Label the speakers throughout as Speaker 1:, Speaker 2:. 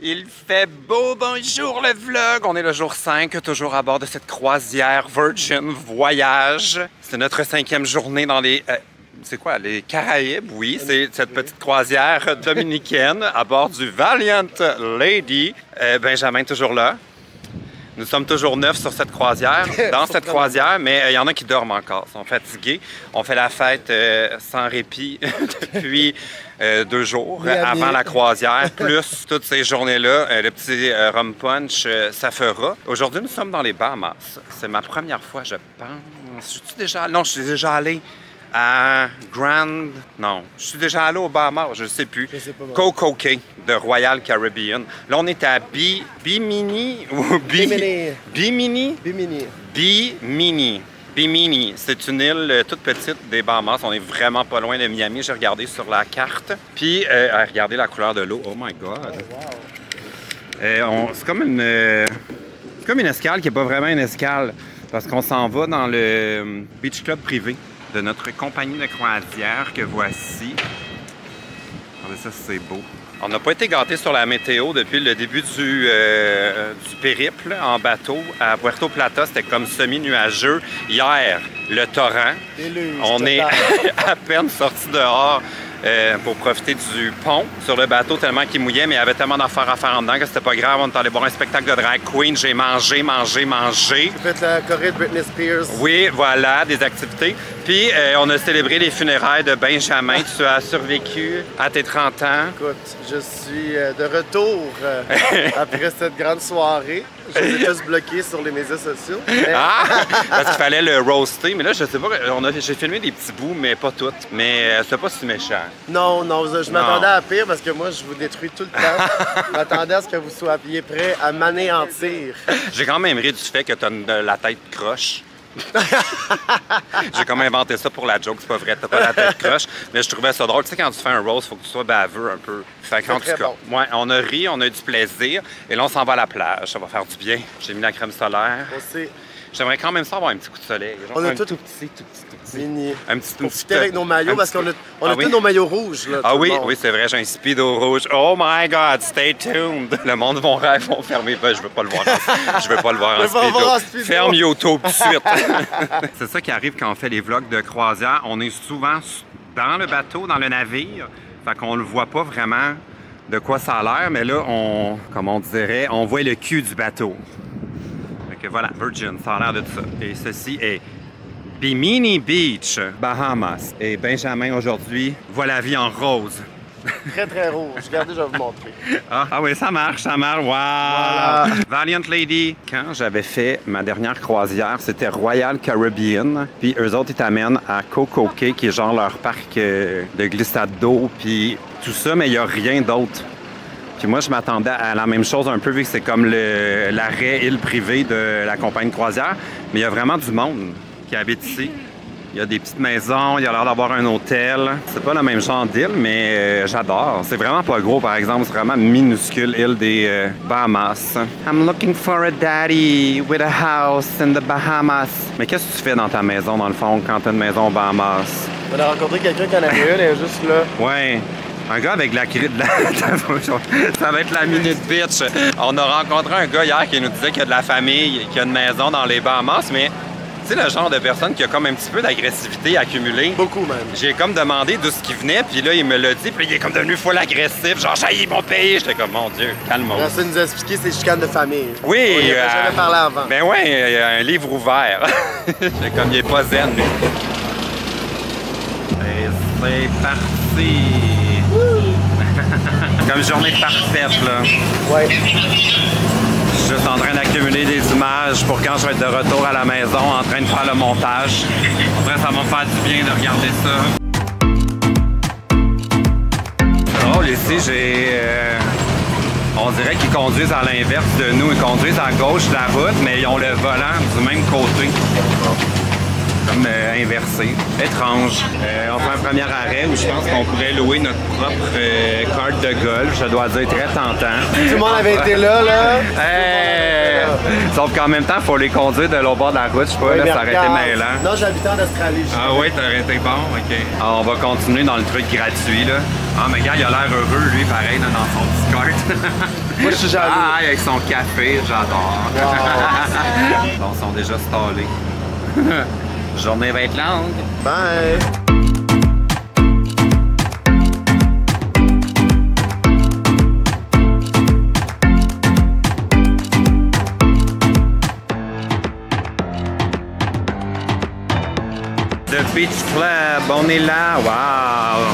Speaker 1: Il fait beau, bonjour le vlog! On est le jour 5, toujours à bord de cette croisière Virgin Voyage. C'est notre 5e journée dans les... c'est quoi, les Caraïbes? Oui, c'est cette petite croisière dominicaine à bord du Valiant Lady. Benjamin toujours là. Nous sommes toujours 9 sur cette croisière, dans cette croisière, mais il y en a qui dorment encore, sont fatigués. On fait la fête sans répit depuis 2 jours avant la croisière, plus toutes ces journées-là, le petit rum punch, ça fera. Aujourd'hui, nous sommes dans les Bahamas. C'est ma première fois, je pense. Je suis déjà allé? Non, je suis déjà allé à Grand... Non, je suis déjà allé aux Bahamas, je ne sais plus. Coco Cay de Royal Caribbean. Là, on est à Bimini ou Bimini? Bimini. C'est une île toute petite des Bahamas. On est vraiment pas loin de Miami. J'ai regardé sur la carte. Puis, regardez la couleur de l'eau. Oh my God! C'est comme une escale qui n'est pas vraiment une escale. Parce qu'on s'en va dans le beach club privé de notre compagnie de croisière que voici. Regardez ça, c'est beau. On n'a pas été gâtés sur la météo depuis le début du périple en bateau à Puerto Plata. C'était comme semi-nuageux. Hier, le torrent. On est à peine sortis dehors pour profiter du pont sur le bateau tellement qu'il mouillait, mais il y avait tellement d'affaires à faire en dedans que c'était pas grave. On est allé voir un spectacle de drag queen. J'ai mangé.
Speaker 2: J'ai fait la choré de Britney Spears.
Speaker 1: Oui, voilà, des activités. Puis, on a célébré les funérailles de Benjamin. Tu as survécu à tes 30 ans.
Speaker 2: Écoute, je suis de retour après cette grande soirée. Je les ai tous bloqués sur les médias sociaux.
Speaker 1: Ah! Parce qu'il fallait le roaster. Mais là, je sais pas, j'ai filmé des petits bouts, mais pas toutes. Mais c'est pas si méchant.
Speaker 2: Non, je m'attendais à pire parce que moi, je vous détruis tout le temps. Je m'attendais à ce que vous soyez prêts à m'anéantir.
Speaker 1: J'ai quand même ri du fait que tu as la tête croche. J'ai comme inventé ça pour la joke, c'est pas vrai, t'as pas la tête croche, mais je trouvais ça drôle. Tu sais, quand tu fais un roast, faut que tu sois baveux un peu. Fait qu'en tout cas, bon. Ouais, on a ri, on a eu du plaisir, et là on s'en va à la plage, ça va faire du bien. J'ai mis la crème solaire. J'aimerais quand même ça avoir un petit coup de soleil. Genre
Speaker 2: on a tout
Speaker 1: petit.
Speaker 2: Mini.
Speaker 1: Un petit
Speaker 2: avec nos maillots, parce qu'on a tous nos maillots rouges. Là,
Speaker 1: oui, c'est vrai, j'ai un speedo rouge. Oh my God, stay tuned. Le monde vont fermer. Je veux pas le voir. Je veux pas le voir en speedo. Ferme YouTube tout de suite. C'est ça qui arrive quand on fait les vlogs de croisière. On est souvent dans le bateau, dans le navire. Fait qu'on le voit pas vraiment de quoi ça a l'air. Mais là, comme on dirait, on voit le cul du bateau. Fait que voilà, Virgin, ça a l'air de ça. Et ceci est Bimini Beach, Bahamas. Et Benjamin, aujourd'hui, voit la vie en rose.
Speaker 2: Très, très rouge. Regardez, je vais vous montrer.
Speaker 1: Ah oui, ça marche. Wow! Voilà. Valiant Lady. Quand j'avais fait ma dernière croisière, c'était Royal Caribbean. Puis eux autres, ils t'amènent à Coco Cay, qui est genre leur parc de glissade d'eau, puis tout ça, mais il n'y a rien d'autre. Puis moi, je m'attendais à la même chose un peu, vu que c'est comme l'arrêt île privée de la compagnie de croisière. Mais il y a vraiment du monde qui habite ici. Il y a des petites maisons, il y a l'air d'avoir un hôtel. C'est pas le même genre d'île, mais j'adore. C'est vraiment pas gros, par exemple. C'est vraiment minuscule, île des Bahamas. I'm looking for a daddy with a house in the Bahamas. Mais qu'est-ce que tu fais dans ta maison, dans le fond, quand t'as une maison aux Bahamas?
Speaker 2: On a rencontré quelqu'un qui en avait une, elle est juste là.
Speaker 1: Ouais. Un gars avec la ça va être la minute bitch. On a rencontré un gars hier qui nous disait qu'il y a de la famille, qu'il y a une maison dans les Bahamas, mais tu sais, le genre de personne qui a comme un petit peu d'agressivité accumulée.
Speaker 2: Beaucoup, même.
Speaker 1: J'ai comme demandé d'où ce qui venait, puis là, il me l'a dit, puis il est comme devenu full agressif, genre, j'haïs mon pays. J'étais comme, mon Dieu, calme-moi.
Speaker 2: Ça nous a expliqué ses chicanes de famille.
Speaker 1: Oui.
Speaker 2: On n'avait jamais parlé avant.
Speaker 1: Ben ouais, il y a un livre ouvert. J'étais comme, il est pas zen, lui. Et c'est parti. Comme journée parfaite, là.
Speaker 2: Ouais.
Speaker 1: Je suis juste en train d'accumuler des images pour quand je vais être de retour à la maison, en train de faire le montage. En vrai, ça va me faire du bien de regarder ça. C'est drôle, ici, on dirait qu'ils conduisent à l'inverse de nous. Ils conduisent à gauche de la route, mais ils ont le volant du même côté. Comme inversé. Étrange. On fait un premier arrêt où je pense qu'on pourrait louer notre propre carte de golf. Je dois dire très tentant.
Speaker 2: Tout le monde avait été là.
Speaker 1: Sauf qu'en même temps, il faut les conduire de l'autre bord de la route. Je sais pas, là, ça aurait été mêlant.
Speaker 2: Non, j'habitais en Australie.
Speaker 1: Ah oui, ça aurait été bon, ok. Alors, on va continuer dans le truc gratuit, là. Ah, mais gars, il a l'air heureux, lui, pareil, là, dans son petit cart.
Speaker 2: Moi, je suis jaloux.
Speaker 1: Ah, avec son café, j'adore.
Speaker 2: Wow.
Speaker 1: Bon, ils sont déjà stallés. Journée va être longue.
Speaker 2: Bye!
Speaker 1: The Beach Club, on est là, wow!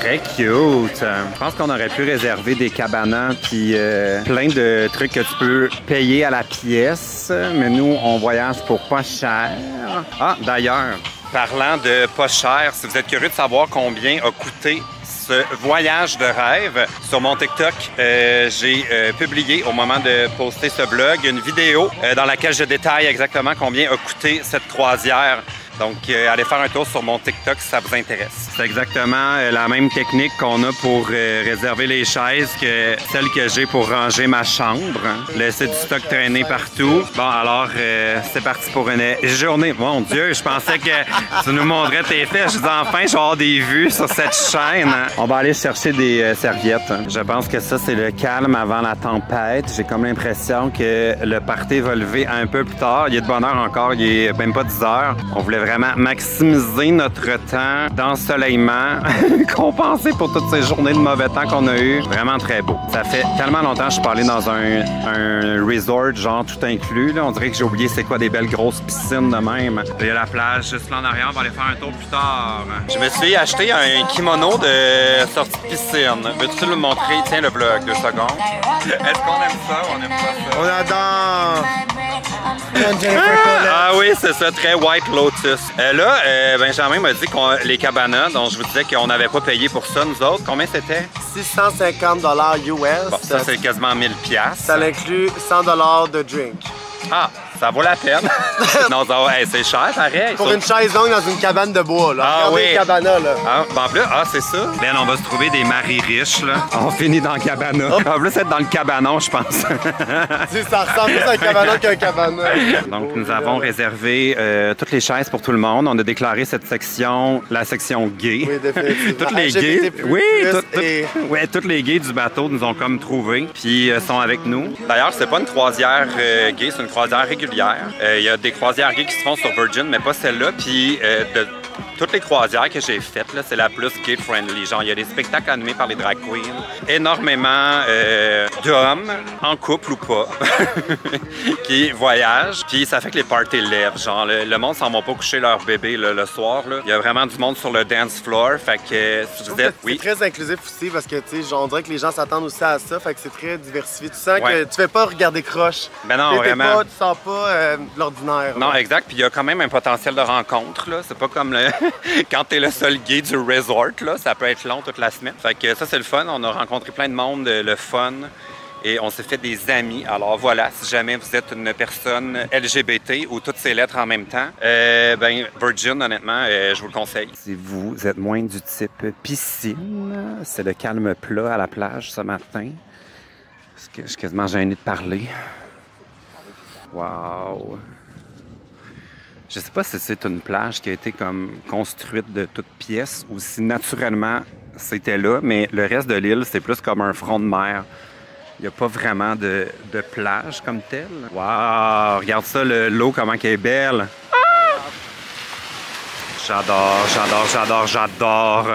Speaker 1: Très cute! Je pense qu'on aurait pu réserver des cabanas puis plein de trucs que tu peux payer à la pièce, mais nous, on voyage pour pas cher. Ah, d'ailleurs, parlant de pas cher, si vous êtes curieux de savoir combien a coûté ce voyage de rêve, sur mon TikTok, j'ai publié au moment de poster ce vlog une vidéo dans laquelle je détaille exactement combien a coûté cette croisière. Donc, allez faire un tour sur mon TikTok si ça vous intéresse. C'est exactement la même technique qu'on a pour réserver les chaises que celle que j'ai pour ranger ma chambre. Laisser du stock traîner partout. Bon, alors, c'est parti pour une journée. Mon Dieu, je pensais que tu nous montrais tes fesses. Je dis enfin, je vais avoir des vues sur cette chaîne. On va aller chercher des serviettes. Je pense que ça, c'est le calme avant la tempête. J'ai comme l'impression que le party va lever un peu plus tard. Il est de bonne heure encore, il est même pas 10 heures. On voulait vraiment maximiser notre temps d'ensoleillement, compenser pour toutes ces journées de mauvais temps qu'on a eues. Vraiment très beau. Ça fait tellement longtemps que je suis pas allé dans un resort, genre tout inclus. Là. On dirait que j'ai oublié c'est quoi des belles grosses piscines de même. Il y a la plage juste là en arrière, on va aller faire un tour plus tard. Je me suis acheté un kimono de sortie de piscine. Veux-tu le montrer? Tiens le vlog, 2 secondes. Est-ce qu'on aime ça ou on aime pas ça?
Speaker 2: On adore!
Speaker 1: Ah oui, c'est ça, très White Lotus. Là, Benjamin m'a dit que les cabanas, dont je vous disais qu'on n'avait pas payé pour ça, nous autres, combien c'était?
Speaker 2: 650 US.
Speaker 1: Bon, ça, c'est quasiment 1000 $.
Speaker 2: Ça inclut 100 de drink.
Speaker 1: Ah, ça vaut la peine. Non, hey, c'est cher, pareil.
Speaker 2: Pour une chaise longue dans une cabane de bois, là.
Speaker 1: Ah
Speaker 2: regardez
Speaker 1: oui.
Speaker 2: le cabana, là.
Speaker 1: Ah, ben en plus, c'est ça. Ben, on va se trouver des maris riches, là. On finit dans le cabana. En plus, être dans le cabanon, je pense.
Speaker 2: Ça ressemble plus à un cabana qu'un cabana.
Speaker 1: Donc, nous avons réservé toutes les chaises pour tout le monde. On a déclaré cette section la section gay.
Speaker 2: Oui, définitivement.
Speaker 1: Toutes les gays. Oui,
Speaker 2: et...
Speaker 1: ouais, toutes les gays du bateau nous ont comme trouvés, puis sont avec nous. D'ailleurs, c'est pas une croisière gay, c'est une croisière régulière. Il y a des croisières gays qui se font sur Virgin, mais pas celle-là. Puis de toutes les croisières que j'ai faites, là, c'est la plus gay-friendly. Genre, il y a des spectacles animés par les drag queens, énormément d'hommes, en couple ou pas, qui voyagent. Puis ça fait que les parties lèvent. Genre, le monde s'en va pas coucher leur bébé là, le soir. Là. Il y a vraiment du monde sur le dance floor. Fait que si vous êtes...
Speaker 2: Oui. C'est très inclusif aussi parce que, tu sais, on dirait que les gens s'attendent aussi à ça. Fait que c'est très diversifié. Tu sens que tu fais pas regarder croche.
Speaker 1: Ben non, vraiment.
Speaker 2: Tu sens pas l'ordinaire.
Speaker 1: Non, exact. Puis il y a quand même un potentiel de rencontre. Là. C'est pas comme quand t'es le seul gay du resort. Là. Ça peut être long toute la semaine. Fait que ça, c'est le fun. On a rencontré plein de monde, le fun. Et on s'est fait des amis. Alors voilà, si jamais vous êtes une personne LGBT ou toutes ces lettres en même temps, Virgin, honnêtement, je vous le conseille. Si vous êtes moins du type piscine, c'est le calme plat à la plage ce matin. Parce que je suis quasiment gêné de parler. Wow! Je sais pas si c'est une plage qui a été comme construite de toutes pièces ou si naturellement c'était là, mais le reste de l'île, c'est plus comme un front de mer. Il n'y a pas vraiment de plage comme telle. Wow! Regarde ça, l'eau, comment qu'elle est belle! Ah! J'adore, j'adore, j'adore, j'adore!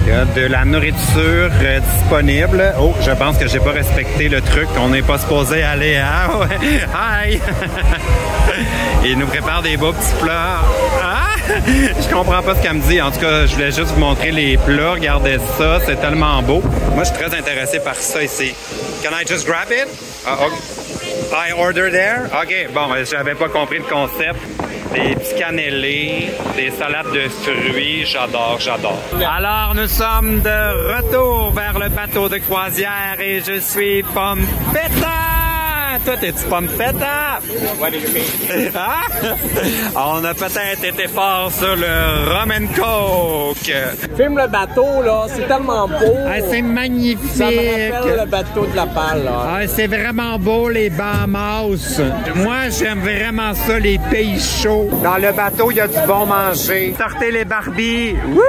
Speaker 1: Il y a de la nourriture disponible. Oh, je pense que j'ai pas respecté le truc. On n'est pas supposé aller à... Hi! Il nous prépare des beaux petits plats. Ah! Je comprends pas ce qu'elle me dit. En tout cas, je voulais juste vous montrer les plats. Regardez ça, c'est tellement beau. Moi, je suis très intéressé par ça ici. Can I just grab it? Okay. I order there? OK, bon, j'avais pas compris le concept. des petits cannelés, des salades de fruits. J'adore, j'adore. Alors, nous sommes de retour vers le bateau de croisière et je suis Pompetta! Toi, t'es-tu Pompetta? Hein? On a peut-être été fort sur le rum and coke.
Speaker 3: Filme le bateau, là, c'est tellement beau.
Speaker 1: Ah, c'est magnifique.
Speaker 3: Ça me rappelle le bateau de la Palle, là.
Speaker 1: Ah, c'est vraiment beau, les Bahamas. Moi, j'aime vraiment ça, les pays chauds. Dans le bateau, il y a du bon manger. Sortez les Barbies. Wouh!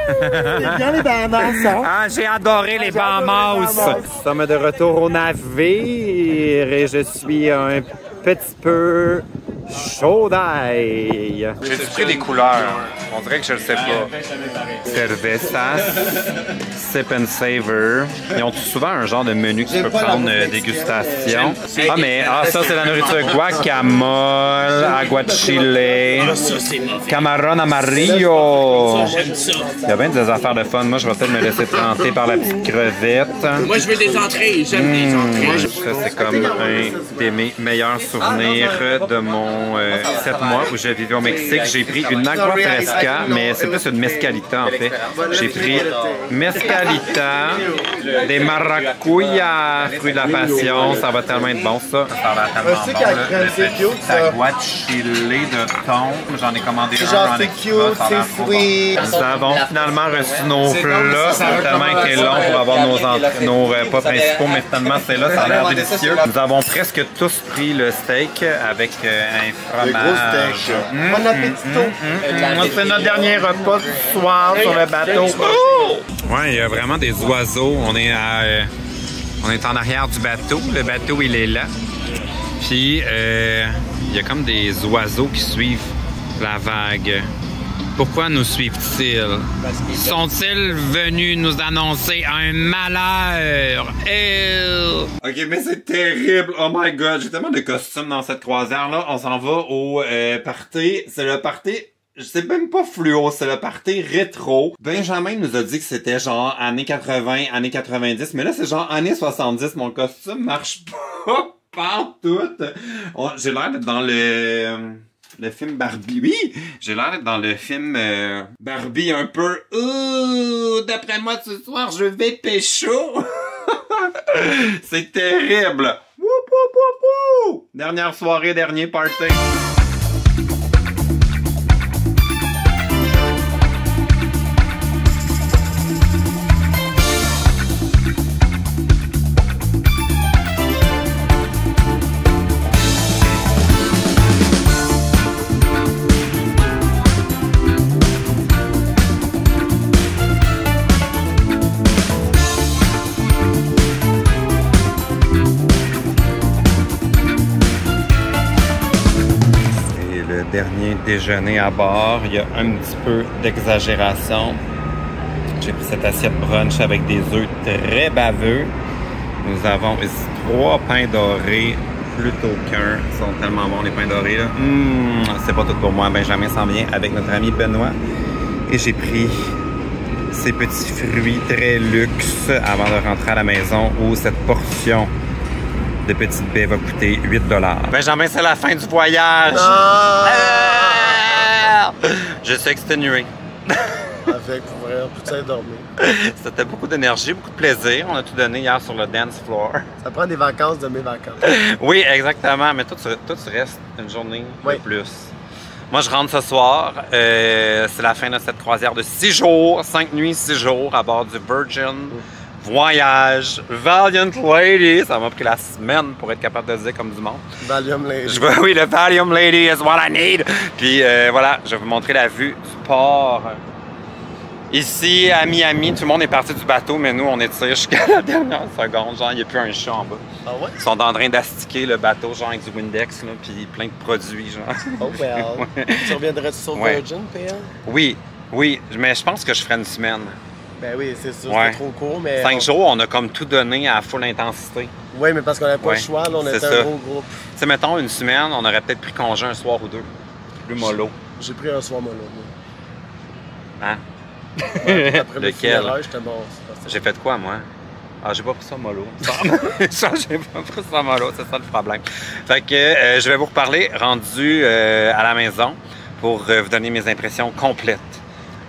Speaker 3: C'est bien les Bahamas, ça.
Speaker 1: Ah, j'ai adoré les Bahamas. Nous sommes de retour au navire et je suis un petit peu chaud d'ail. J'ai pris des couleurs. On dirait que je le sais pas. Cervezas, Sip and Savor. Ils ont souvent un genre de menu que tu peux prendre dégustation. Ah, mais ça, c'est la nourriture. Guacamole, aguachile, camarón amarillo. Il y a bien des affaires de fun. Moi, je vais peut-être me laisser tenter par la petite crevette.
Speaker 3: Moi, je veux des entrées. J'aime des entrées.
Speaker 1: Ça, c'est comme un des meilleurs souvenirs de mon 7 mois où je vivais au Mexique. J'ai pris une agua fresca, mais c'est plus une mescalita en fait. J'ai pris mescalita, des maracuyas, fruits de la passion. Ça va tellement être bon ça. Ça va tellement bon. Le petit aguachile de thon. J'en ai commandé un.
Speaker 2: Genre, c'est cute, c'est sweet.
Speaker 1: Nous avons finalement reçu nos plats. Ça a tellement été long pour avoir nos repas principaux, mais finalement c'est là, ça a l'air délicieux. Nous avons presque tous pris le steak avec un fromage.
Speaker 2: Le gros steak. Bon appétit.
Speaker 1: C'est notre dernier repas du soir sur le bateau. Ouais, il y a vraiment des oiseaux. On est en arrière du bateau. Le bateau, il est là. Puis, il y a comme des oiseaux qui suivent la vague. Pourquoi nous suivent-ils? Sont-ils venus nous annoncer un malheur? Ok, mais c'est terrible. Oh my god, j'ai tellement de costumes dans cette croisière-là. On s'en va au party. C'est le party... C'est même pas fluo, c'est le party rétro. Benjamin nous a dit que c'était genre années 80, années 90, mais là c'est genre années 70. Mon costume marche pas partout. J'ai l'air d'être dans le film Barbie. Oui, j'ai l'air d'être dans le film Barbie un peu. D'après moi ce soir je vais pécho. C'est terrible. Woup, woup, woup, woup. Dernière soirée, dernier party. Dernier déjeuner à bord, il y a un petit peu d'exagération. J'ai pris cette assiette brunch avec des œufs très baveux. Nous avons ici 3 pains dorés plutôt qu'un. Ils sont tellement bons les pains dorés là. C'est pas tout pour moi. Benjamin s'en vient avec notre ami Benoît. Et j'ai pris ces petits fruits très luxe avant de rentrer à la maison où cette portion de petites baies va coûter 8 $. Benjamin, c'est la fin du voyage. Je suis exténué.
Speaker 2: Avec, pour vrai, on peut dormir.
Speaker 1: C'était beaucoup d'énergie, beaucoup de plaisir. On a tout donné hier sur le dance floor.
Speaker 2: Ça prend des vacances de mes vacances.
Speaker 1: Oui, exactement. Mais toi, tu restes une journée de plus. Moi, je rentre ce soir. C'est la fin de cette croisière de 6 jours, 5 nuits, 6 jours à bord du Virgin Voyage Valiant Lady. Ça m'a pris la semaine pour être capable de le dire comme du monde.
Speaker 2: Valium Lady.
Speaker 1: Oui, le Valium Lady is what I need. Puis voilà, je vais vous montrer la vue du port. Ici, à Miami, tout le monde est parti du bateau, mais nous, on étire jusqu'à la dernière seconde. Genre, il n'y a plus un chat en bas.
Speaker 2: Ah ouais?
Speaker 1: Ils sont en train d'astiquer le bateau, genre avec du Windex, là, puis plein de produits, genre.
Speaker 2: Oh well. Tu reviendrais sur Virgin, PL?
Speaker 1: Oui, oui, mais je pense que je ferai une semaine.
Speaker 2: Ben oui, c'est sûr, c'est trop court, mais...
Speaker 1: 5 jours, on a comme tout donné à full intensité.
Speaker 2: Oui, mais parce qu'on n'avait pas le choix, là, on était un gros groupe.
Speaker 1: Tu sais, mettons, une semaine, on aurait peut-être pris congé un soir ou deux. Plus mollo.
Speaker 2: J'ai pris un soir mollo, moi.
Speaker 1: Hein?
Speaker 2: Ouais, après
Speaker 1: lequel?
Speaker 2: J'étais bon.
Speaker 1: J'ai fait quoi, moi? Ah, j'ai pas pris ça mollo. Ça, j'ai pas pris ça mollo, c'est ça le problème. Fait que je vais vous reparler rendu à la maison pour vous donner mes impressions complètes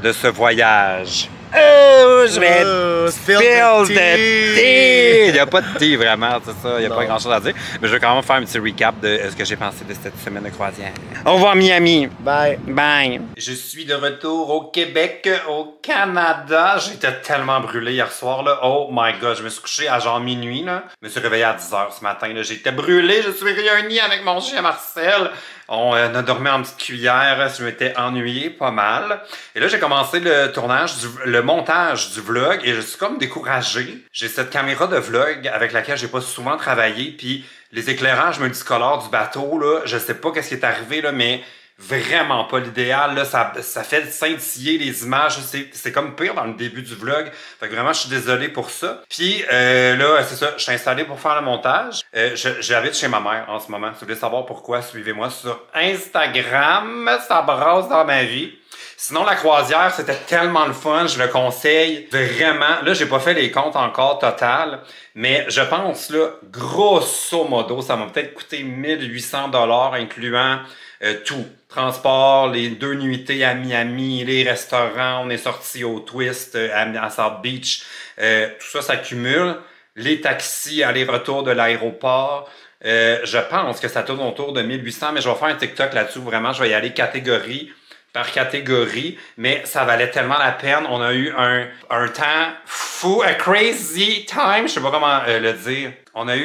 Speaker 1: de ce voyage. Je vais spill the tea! Il n'y a pas de thé vraiment, c'est ça, il n'y a pas grand chose à dire. Mais je vais quand même faire un petit recap de ce que j'ai pensé de cette semaine de croisière. Au revoir Miami!
Speaker 2: Bye!
Speaker 1: Bye! Je suis de retour au Québec, au Canada. J'étais tellement brûlé hier soir, là. Oh my god, je me suis couché à genre minuit, là. Je me suis réveillé à 10 h ce matin, là. J'étais brûlé, je suis réuni avec mon chien Marcel. On a dormi en petite cuillère, je m'étais ennuyé pas mal. Et là, j'ai commencé le tournage, le montage du vlog et je suis comme découragé. J'ai cette caméra de vlog avec laquelle j'ai pas souvent travaillé, puis les éclairages multicolores du bateau, là, je sais pas qu'est-ce qui est arrivé, là, mais vraiment pas l'idéal, là, ça fait scintiller les images, c'est comme pire dans le début du vlog, fait que vraiment je suis désolé pour ça. Puis là, c'est ça, je suis installé pour faire le montage, j'habite chez ma mère en ce moment, si vous voulez savoir pourquoi, suivez-moi sur Instagram, ça brasse dans ma vie. Sinon, la croisière, c'était tellement le fun, je le conseille vraiment. Là, j'ai pas fait les comptes encore total, mais je pense, là, grosso modo, ça m'a peut-être coûté 1800 $ incluant tout. Transport, les 2 nuitées à Miami, les restaurants, on est sorti au Twist à South Beach. Tout ça s'accumule. Les taxis, aller-retour de l'aéroport. Je pense que ça tourne autour de 1800, mais je vais faire un TikTok là-dessus. Vraiment, je vais y aller catégorie par catégorie, mais ça valait tellement la peine. On a eu un temps fou, a crazy time, je sais pas comment le dire. On a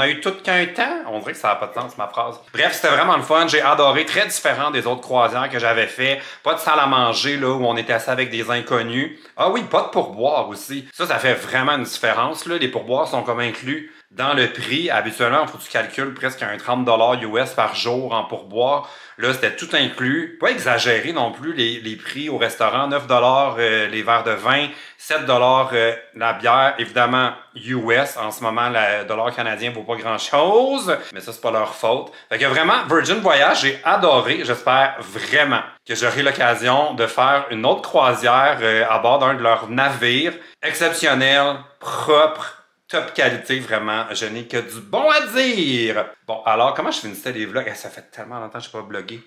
Speaker 1: eu tout qu'un temps. On dirait que ça n'a pas de sens, ma phrase. Bref, c'était vraiment le fun. J'ai adoré. Très différent des autres croisières que j'avais fait. Pas de salle à manger, là, où on était assis avec des inconnus. Ah oui, pas de pourboire aussi. Ça fait vraiment une différence, là. Les pourboires sont comme inclus dans le prix. Habituellement, il faut que tu calcules presque un 30 $ US par jour en pourboire. Là, c'était tout inclus. Pas exagéré non plus, les prix au restaurant. 9 $ les verres de vin, 7 $ la bière. Évidemment, US. En ce moment, le dollar canadien vaut pas grand-chose. Mais ça, c'est pas leur faute. Fait que vraiment, Virgin Voyage, j'ai adoré. J'espère vraiment que j'aurai l'occasion de faire une autre croisière à bord d'un de leurs navires. Exceptionnel, propre, top qualité, vraiment. Je n'ai que du bon à dire. Bon, alors, comment je finissais les vlogs? Ça fait tellement longtemps que je n'ai pas vlogué.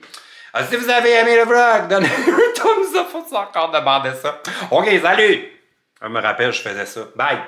Speaker 1: Si vous avez aimé le vlog, donnez un thumbs up. Faut encore demander ça. OK, salut! Je me rappelle, je faisais ça. Bye!